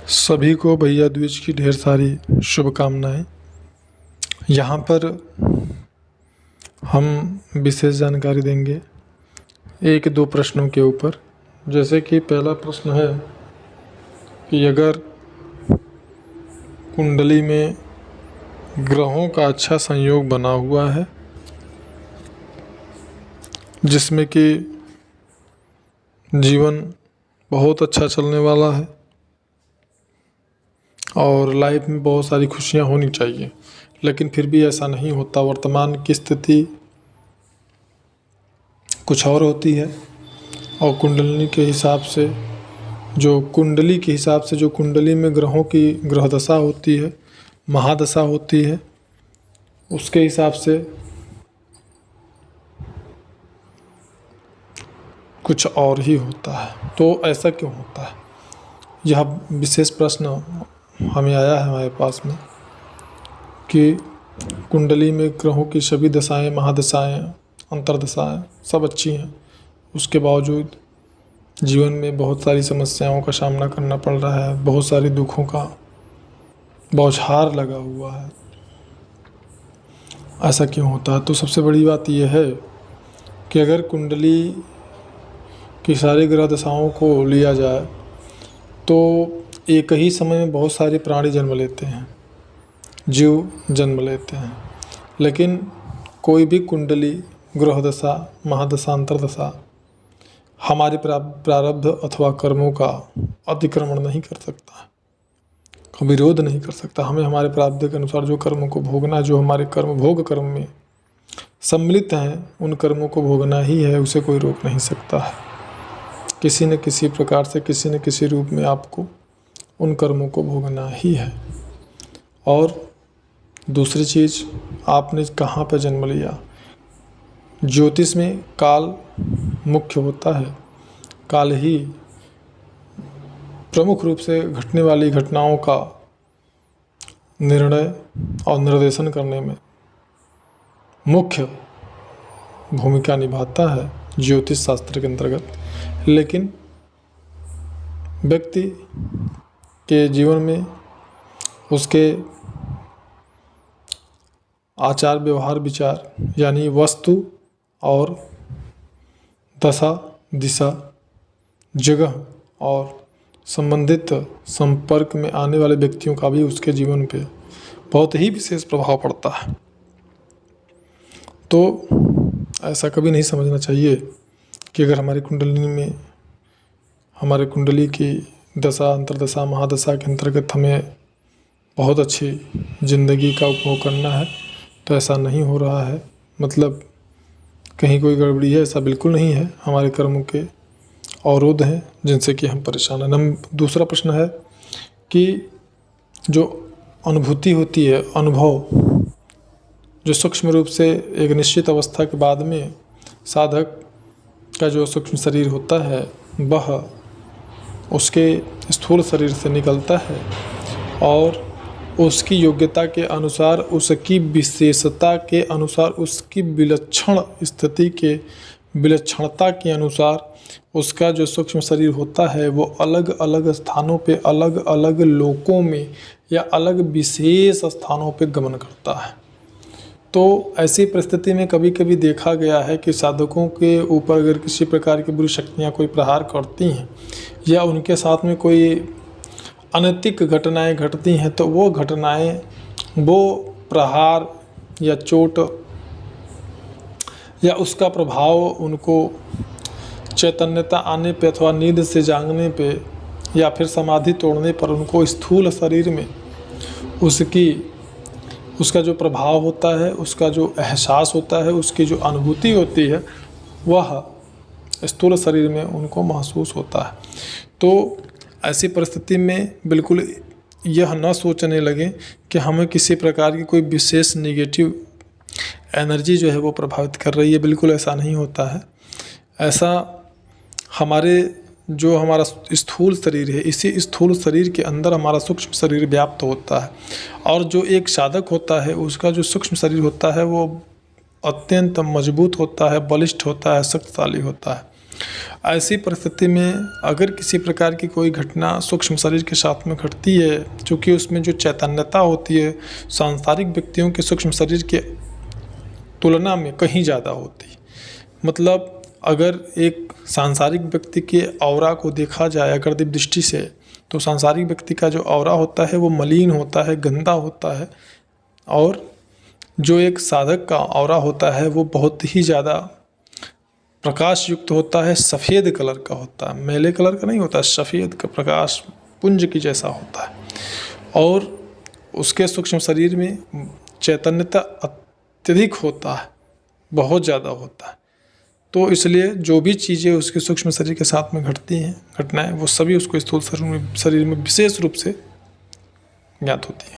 सभी को भैया दूज की ढेर सारी शुभकामनाएं। यहाँ पर हम विशेष जानकारी देंगे एक दो प्रश्नों के ऊपर। जैसे कि पहला प्रश्न है कि अगर कुंडली में ग्रहों का अच्छा संयोग बना हुआ है जिसमें कि जीवन बहुत अच्छा चलने वाला है और लाइफ में बहुत सारी खुशियां होनी चाहिए, लेकिन फिर भी ऐसा नहीं होता। वर्तमान की स्थिति कुछ और होती है और कुंडली के हिसाब से जो कुंडली में ग्रहों की ग्रह दशा होती है, महादशा होती है, उसके हिसाब से कुछ और ही होता है। तो ऐसा क्यों होता है, यह विशेष प्रश्न हमें आया है हमारे पास में कि कुंडली में ग्रहों की सभी दशाएं, महादशाएं, अंतर्दशाएं सब अच्छी हैं, उसके बावजूद जीवन में बहुत सारी समस्याओं का सामना करना पड़ रहा है, बहुत सारे दुखों का बौछार लगा हुआ है। ऐसा क्यों होता है? तो सबसे बड़ी बात यह है कि अगर कुंडली की सारी ग्रह दशाओं को लिया जाए तो एक ही समय में बहुत सारे प्राणी जन्म लेते हैं, जीव जन्म लेते हैं, लेकिन कोई भी कुंडली ग्रह दशा, महादशा, अंतर्दशा हमारे प्रारब्ध अथवा कर्मों का अतिक्रमण नहीं कर सकता, विरोध नहीं कर सकता। हमें हमारे प्रारब्ध के अनुसार जो कर्मों को भोगना, जो हमारे कर्म भोग कर्म में सम्मिलित हैं, उन कर्मों को भोगना ही है, उसे कोई रोक नहीं सकता है। किसी न किसी प्रकार से, किसी न किसी रूप में आपको उन कर्मों को भोगना ही है। और दूसरी चीज़, आपने कहाँ पर जन्म लिया। ज्योतिष में काल मुख्य होता है, काल ही प्रमुख रूप से घटने वाली घटनाओं का निर्णय और निर्देशन करने में मुख्य भूमिका निभाता है ज्योतिष शास्त्र के अंतर्गत। लेकिन व्यक्ति के जीवन में उसके आचार व्यवहार विचार यानी वस्तु और दशा दिशा, जगह और संबंधित संपर्क में आने वाले व्यक्तियों का भी उसके जीवन पे बहुत ही विशेष प्रभाव पड़ता है। तो ऐसा कभी नहीं समझना चाहिए कि अगर हमारी कुंडली में, हमारे कुंडली की दशा, अंतर्दशा, महादशा के अंतर्गत हमें बहुत अच्छी ज़िंदगी का उपभोग करना है तो ऐसा नहीं हो रहा है, मतलब कहीं कोई गड़बड़ी है, ऐसा बिल्कुल नहीं है। हमारे कर्मों के अवरोध हैं जिनसे कि हम परेशान हैं। दूसरा प्रश्न है कि जो अनुभूति होती है, अनुभव, जो सूक्ष्म रूप से एक निश्चित अवस्था के बाद में साधक का जो सूक्ष्म शरीर होता है वह उसके स्थूल शरीर से निकलता है और उसकी योग्यता के अनुसार, उसकी विशेषता के अनुसार, उसकी विलक्षण स्थिति के विलक्षणता के अनुसार उसका जो सूक्ष्म शरीर होता है वो अलग अलग स्थानों पे, अलग अलग लोकों में या अलग विशेष स्थानों पे गमन करता है। तो ऐसी परिस्थिति में कभी कभी देखा गया है कि साधकों के ऊपर अगर किसी प्रकार की बुरी शक्तियाँ कोई प्रहार करती हैं या उनके साथ में कोई अनैतिक घटनाएं घटती हैं तो वो घटनाएं, वो प्रहार या चोट या उसका प्रभाव उनको चैतन्यता आने पे अथवा नींद से जागने पे या फिर समाधि तोड़ने पर उनको स्थूल शरीर में उसका जो प्रभाव होता है, उसका जो एहसास होता है, उसकी जो अनुभूति होती है वह स्थूल शरीर में उनको महसूस होता है। तो ऐसी परिस्थिति में बिल्कुल यह न सोचने लगे कि हमें किसी प्रकार की कोई विशेष नेगेटिव एनर्जी जो है वो प्रभावित कर रही है। बिल्कुल ऐसा नहीं होता है। ऐसा हमारा स्थूल शरीर है, इसी स्थूल शरीर के अंदर हमारा सूक्ष्म शरीर व्याप्त होता है और जो एक साधक होता है उसका जो सूक्ष्म शरीर होता है वो अत्यंत मजबूत होता है, बलिष्ठ होता है, शक्तिशाली होता है। ऐसी परिस्थिति में अगर किसी प्रकार की कोई घटना सूक्ष्म शरीर के साथ में घटती है, चूँकि उसमें जो चैतन्यता होती है सांसारिक व्यक्तियों के सूक्ष्म शरीर के तुलना में कहीं ज़्यादा होती है। मतलब अगर एक सांसारिक व्यक्ति के ऑरा को देखा जाए अगर दिव्य दृष्टि से, तो सांसारिक व्यक्ति का जो ऑरा होता है वो मलिन होता है, गंदा होता है, और जो एक साधक का ऑरा होता है वो बहुत ही ज़्यादा प्रकाश युक्त होता है, सफ़ेद कलर का होता है, मैले कलर का नहीं होता, सफ़ेद का प्रकाश पुंज की जैसा होता है, और उसके सूक्ष्म शरीर में चैतन्यता अत्यधिक होता है, बहुत ज़्यादा होता है। तो इसलिए जो भी चीज़ें उसके सूक्ष्म शरीर के साथ में घटती हैं, घटनाएं, वो सभी उसको स्थूल शरीर में विशेष रूप से ज्ञात होती हैं।